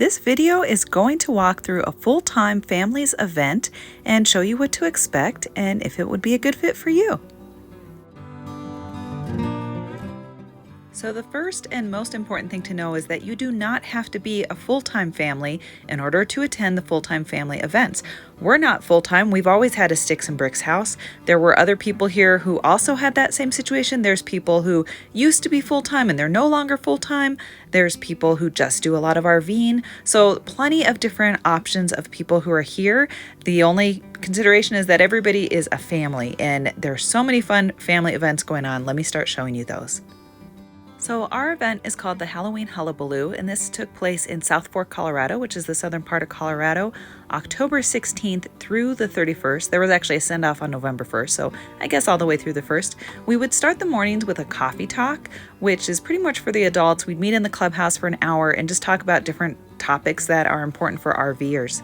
This video is going to walk through a Fulltime Families event and show you what to expect and if it would be a good fit for you. So the first and most important thing to know is that you do not have to be a full-time family in order to attend the Fulltime Family events. We're not full-time. We've always had a sticks and bricks house. There were other people here who also had that same situation. There's people who used to be full-time and they're no longer full-time. There's people who just do a lot of RVing. So plenty of different options of people who are here. The only consideration is that everybody is a family, and there's so many fun family events going on. Let me start showing you those. So our event is called the Halloween Hullabaloo, and this took place in South Fork, Colorado, which is the southern part of Colorado, October 16th through the 31st. There was actually a send-off on November 1st, so I guess all the way through the 1st. We would start the mornings with a coffee talk, which is pretty much for the adults. We'd meet in the clubhouse for an hour and just talk about different topics that are important for RVers.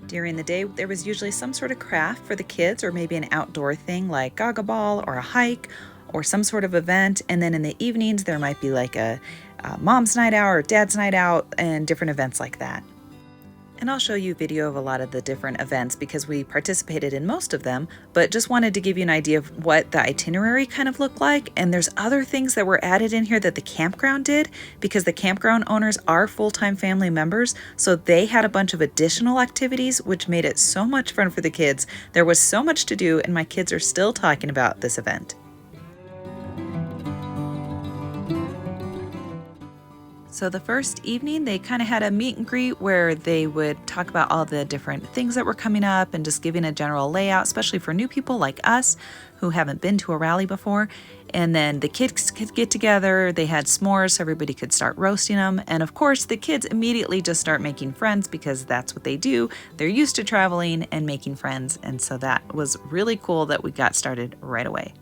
During the day, there was usually some sort of craft for the kids, or maybe an outdoor thing like gaga ball or a hike, or some sort of event. And then in the evenings, there might be like a mom's night out or dad's night out and different events like that. And I'll show you a video of a lot of the different events because we participated in most of them, but just wanted to give you an idea of what the itinerary kind of looked like. And there's other things that were added in here that the campground did, because the campground owners are full-time family members. So they had a bunch of additional activities, which made it so much fun for the kids. There was so much to do, and my kids are still talking about this event. So the first evening, they kind of had a meet and greet where they would talk about all the different things that were coming up and just giving a general layout, especially for new people like us who haven't been to a rally before. And then the kids could get together. They had s'mores so everybody could start roasting them. And of course, the kids immediately just start making friends because that's what they do. They're used to traveling and making friends. And so that was really cool that we got started right away.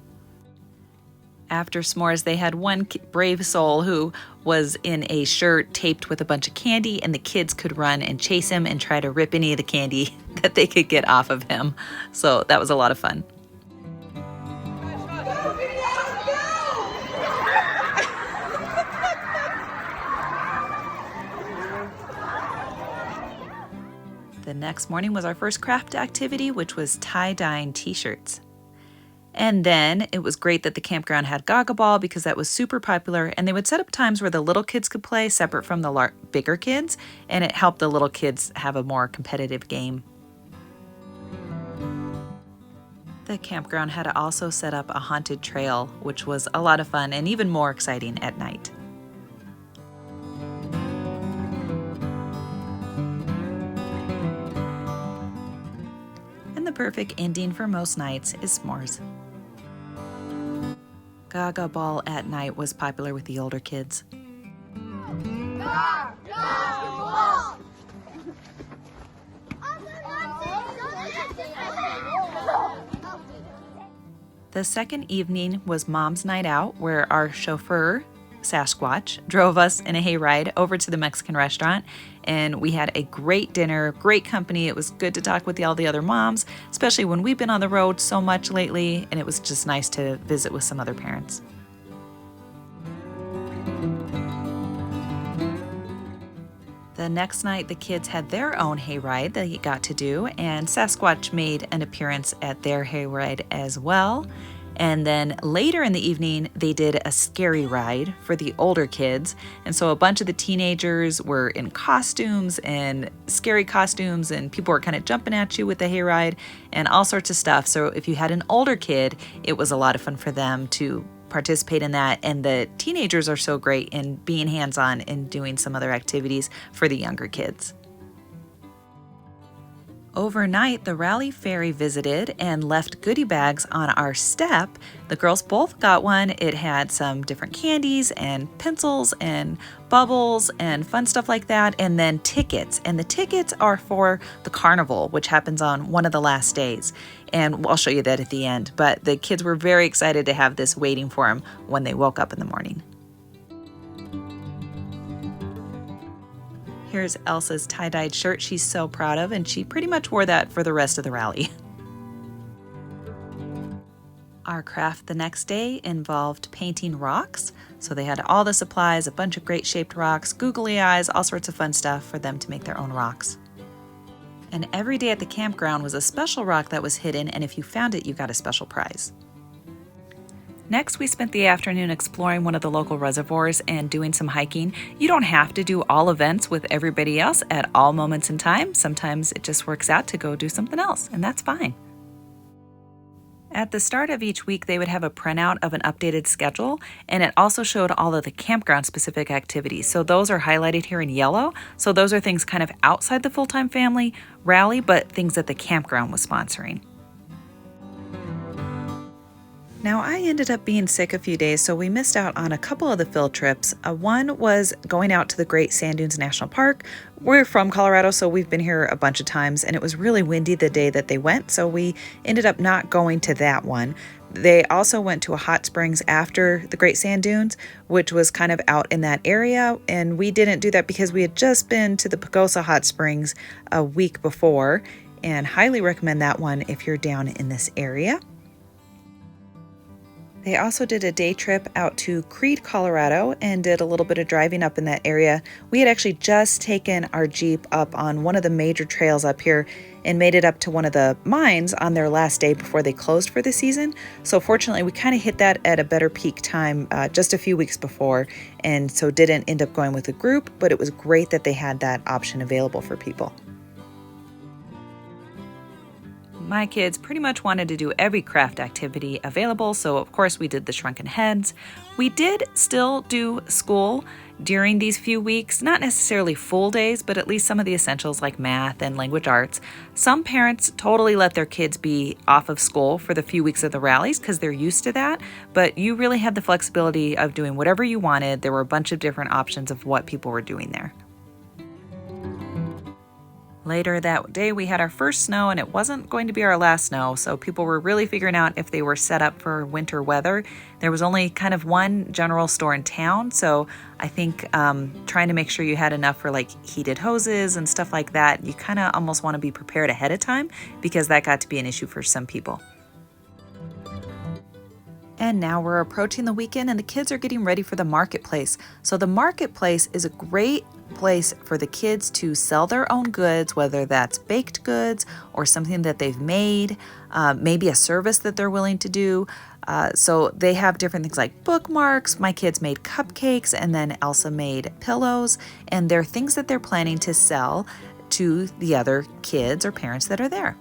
After s'mores, they had one brave soul who was in a shirt taped with a bunch of candy, and the kids could run and chase him and try to rip any of the candy that they could get off of him. So that was a lot of fun. The next morning was our first craft activity, which was tie-dyeing t-shirts. And then it was great that the campground had gaga ball because that was super popular, and they would set up times where the little kids could play separate from the bigger kids, and it helped the little kids have a more competitive game. The campground had also set up a haunted trail, which was a lot of fun and even more exciting at night. And the perfect ending for most nights is s'mores. Gaga ball at night was popular with the older kids. The second evening was Mom's Night Out, where our chauffeur, Sasquatch, drove us in a hayride over to the Mexican restaurant, and we had a great dinner, great company. It was good to talk with all the other moms, especially when we've been on the road so much lately, and it was just nice to visit with some other parents. The next night, the kids had their own hayride they got to do, and Sasquatch made an appearance at their hayride as well. And then later in the evening, they did a scary ride for the older kids. And so a bunch of the teenagers were in costumes and scary costumes, and people were kind of jumping at you with the hayride and all sorts of stuff. So if you had an older kid, it was a lot of fun for them to participate in that. And the teenagers are so great in being hands-on and doing some other activities for the younger kids. Overnight, the Rally Ferry visited and left goodie bags on our step. The girls both got one. It had some different candies and pencils and bubbles and fun stuff like that, and then tickets. And the tickets are for the Carnival, which happens on one of the last days. And I'll show you that at the end. But the kids were very excited to have this waiting for them when they woke up in the morning. Here's Elsa's tie-dyed shirt she's so proud of, and she pretty much wore that for the rest of the rally. Our craft the next day involved painting rocks. So they had all the supplies, a bunch of great shaped rocks, googly eyes, all sorts of fun stuff for them to make their own rocks. And every day at the campground was a special rock that was hidden, and if you found it, you got a special prize. Next, we spent the afternoon exploring one of the local reservoirs and doing some hiking. You don't have to do all events with everybody else at all moments in time. Sometimes it just works out to go do something else, and that's fine. At the start of each week, they would have a printout of an updated schedule, and it also showed all of the campground-specific activities. So those are highlighted here in yellow. So those are things kind of outside the Fulltime Family Rally, but things that the campground was sponsoring. Now, I ended up being sick a few days, so we missed out on a couple of the field trips. One was going out to the Great Sand Dunes National Park. We're from Colorado, so we've been here a bunch of times, and it was really windy the day that they went, so we ended up not going to that one. They also went to a hot springs after the Great Sand Dunes, which was kind of out in that area, and we didn't do that because we had just been to the Pagosa Hot Springs a week before, and highly recommend that one if you're down in this area. They also did a day trip out to Creede, Colorado, and did a little bit of driving up in that area. We had actually just taken our Jeep up on one of the major trails up here and made it up to one of the mines on their last day before they closed for the season. So fortunately, we kind of hit that at a better peak time just a few weeks before, and so didn't end up going with a group, but it was great that they had that option available for people. My kids pretty much wanted to do every craft activity available, so of course we did the shrunken heads. We did still do school during these few weeks, not necessarily full days, but at least some of the essentials like math and language arts. Some parents totally let their kids be off of school for the few weeks of the rallies because they're used to that, but you really had the flexibility of doing whatever you wanted. There were a bunch of different options of what people were doing there. Later that day, we had our first snow, and it wasn't going to be our last snow, so people were really figuring out if they were set up for winter weather. There was only kind of one general store in town, so I think trying to make sure you had enough for like heated hoses and stuff like that, you kind of almost want to be prepared ahead of time because that got to be an issue for some people. And now we're approaching the weekend and the kids are getting ready for the marketplace. So the marketplace is a great place for the kids to sell their own goods, whether that's baked goods or something that they've made, maybe a service that they're willing to do. So they have different things like bookmarks. My kids made cupcakes, and then Elsa made pillows, and they're things that they're planning to sell to the other kids or parents that are there.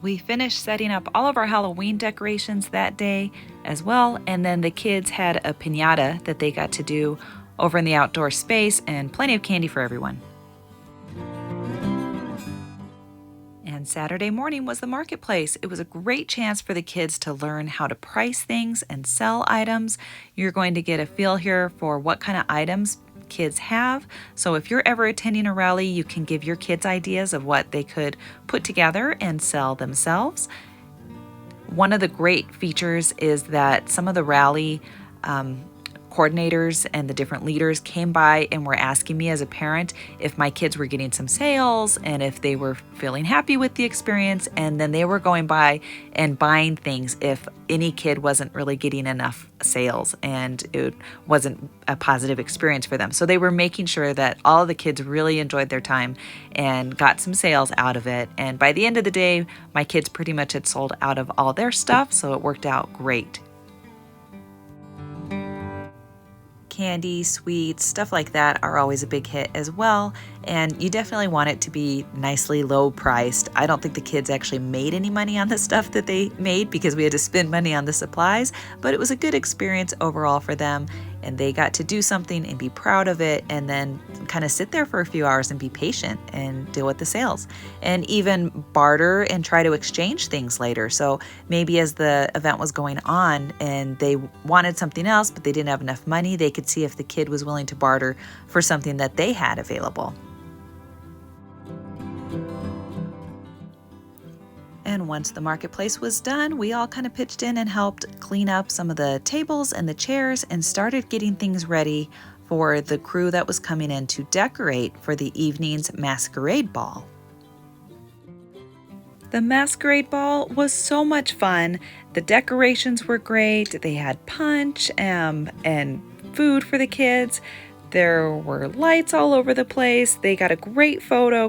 We finished setting up all of our Halloween decorations that day as well, and then the kids had a piñata that they got to do over in the outdoor space and plenty of candy for everyone. And Saturday morning was the marketplace. It was a great chance for the kids to learn how to price things and sell items. You're going to get a feel here for what kind of items kids have. So if you're ever attending a rally, you can give your kids ideas of what they could put together and sell themselves. One of the great features is that some of the rally coordinators and the different leaders came by and were asking me as a parent if my kids were getting some sales and if they were feeling happy with the experience, and then they were going by and buying things if any kid wasn't really getting enough sales and it wasn't a positive experience for them. So they were making sure that all the kids really enjoyed their time and got some sales out of it. And by the end of the day, my kids pretty much had sold out of all their stuff, so it worked out great. Candy, sweets, stuff like that are always a big hit as well, and you definitely want it to be nicely low priced. I don't think the kids actually made any money on the stuff that they made because we had to spend money on the supplies, but it was a good experience overall for them, and they got to do something and be proud of it, and then kind of sit there for a few hours and be patient and deal with the sales and even barter and try to exchange things later. So maybe as the event was going on and they wanted something else but they didn't have enough money, they could see if the kid was willing to barter for something that they had available. And once the marketplace was done, we all kind of pitched in and helped clean up some of the tables and the chairs and started getting things ready for the crew that was coming in to decorate for the evening's Masquerade ball. The Masquerade Ball was so much fun. The decorations were great. They had punch and food for the kids. There were lights all over the place. They got a great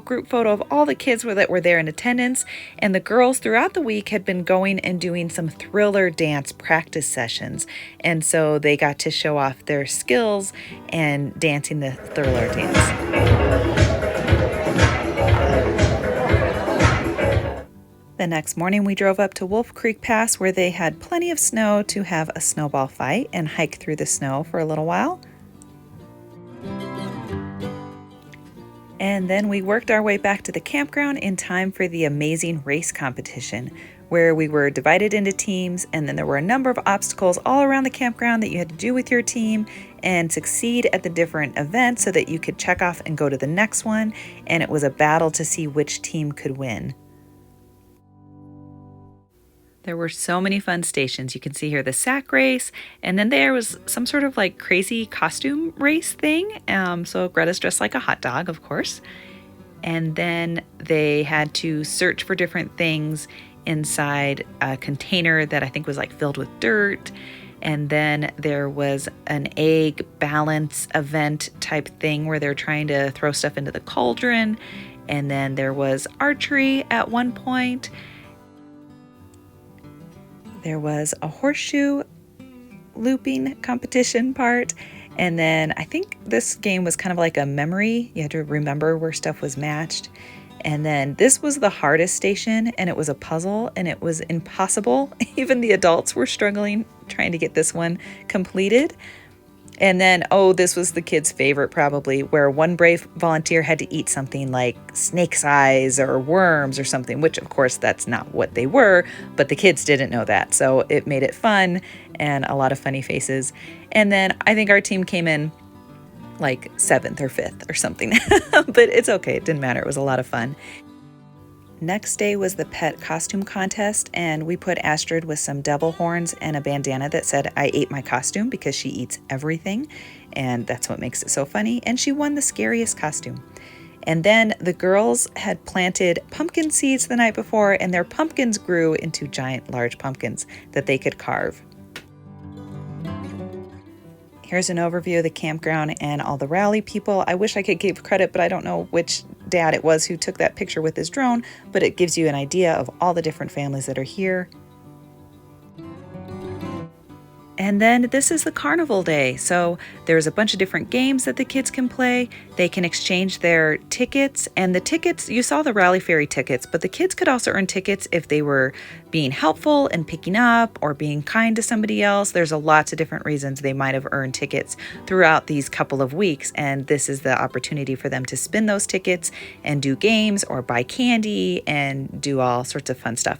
group photo of all the kids that were there in attendance. And the girls throughout the week had been going and doing some thriller dance practice sessions. And so they got to show off their skills and dancing the thriller dance. The next morning, we drove up to Wolf Creek Pass where they had plenty of snow to have a snowball fight and hike through the snow for a little while. And then we worked our way back to the campground in time for the amazing race competition, where we were divided into teams, and then there were a number of obstacles all around the campground that you had to do with your team and succeed at the different events so that you could check off and go to the next one, and it was a battle to see which team could win. There were so many fun stations. You can see here the sack race, and then there was some sort of like crazy costume race thing. So Greta's dressed like a hot dog, of course. And then they had to search for different things inside a container that I think was like filled with dirt. And then there was an egg balance event type thing where they're trying to throw stuff into the cauldron. And then there was archery at one point. There was a horseshoe looping competition part. And then I think this game was kind of like a memory. You had to remember where stuff was matched. And then this was the hardest station, and it was a puzzle, and it was impossible. Even the adults were struggling trying to get this one completed. And then, this was the kids' favorite probably, where one brave volunteer had to eat something like snake's eyes or worms or something, which of course that's not what they were, but the kids didn't know that. So it made it fun and a lot of funny faces. And then I think our team came in like 7th or 5th or something, but it's okay. It didn't matter. It was a lot of fun. Next day was the pet costume contest, and we put Astrid with some devil horns and a bandana that said, "I ate my costume," because she eats everything, and that's what makes it so funny. And she won the scariest costume. And then the girls had planted pumpkin seeds the night before, and their pumpkins grew into giant, large pumpkins that they could carve. Here's an overview of the campground and all the rally people. I wish I could give credit, but I don't know which dad it was who took that picture with his drone, but it gives you an idea of all the different families that are here. And then this is the Carnival day. So there's a bunch of different games that the kids can play. They can exchange their tickets, and the tickets, you saw the Rally Ferry tickets, but the kids could also earn tickets if they were being helpful and picking up or being kind to somebody else. There's lots of different reasons they might have earned tickets throughout these couple of weeks, and this is the opportunity for them to spin those tickets and do games or buy candy and do all sorts of fun stuff.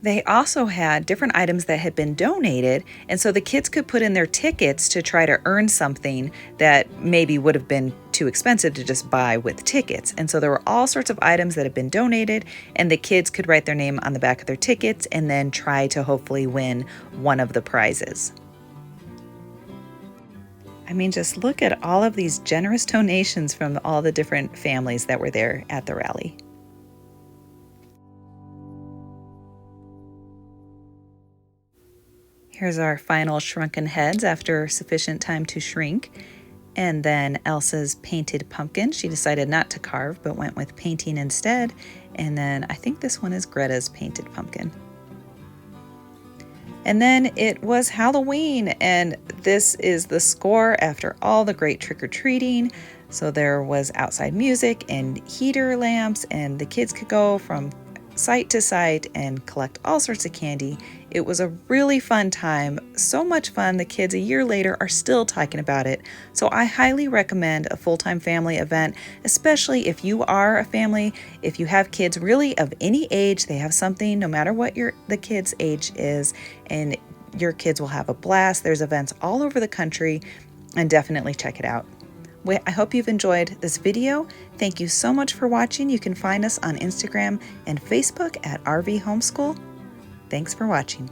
They also had different items that had been donated, and so the kids could put in their tickets to try to earn something that maybe would have been too expensive to just buy with tickets. And so there were all sorts of items that had been donated, and the kids could write their name on the back of their tickets and then try to hopefully win one of the prizes. I mean, just look at all of these generous donations from all the different families that were there at the rally. Here's our final shrunken heads after sufficient time to shrink. And then Elsa's painted pumpkin. She decided not to carve, but went with painting instead. And then I think this one is Greta's painted pumpkin. And then it was Halloween, and this is the score after all the great trick-or-treating. So there was outside music and heater lamps, and the kids could go from site to site and collect all sorts of candy. It was a really fun time, so much fun the kids a year later are still talking about it. So I highly recommend a full-time family event, especially if you are a family, if you have kids really of any age, they have something no matter what the kid's age is, and your kids will have a blast. There's events all over the country, and definitely check it out. I hope you've enjoyed this video. Thank you so much for watching. You can find us on Instagram and Facebook at RV Homeschool. Thanks for watching.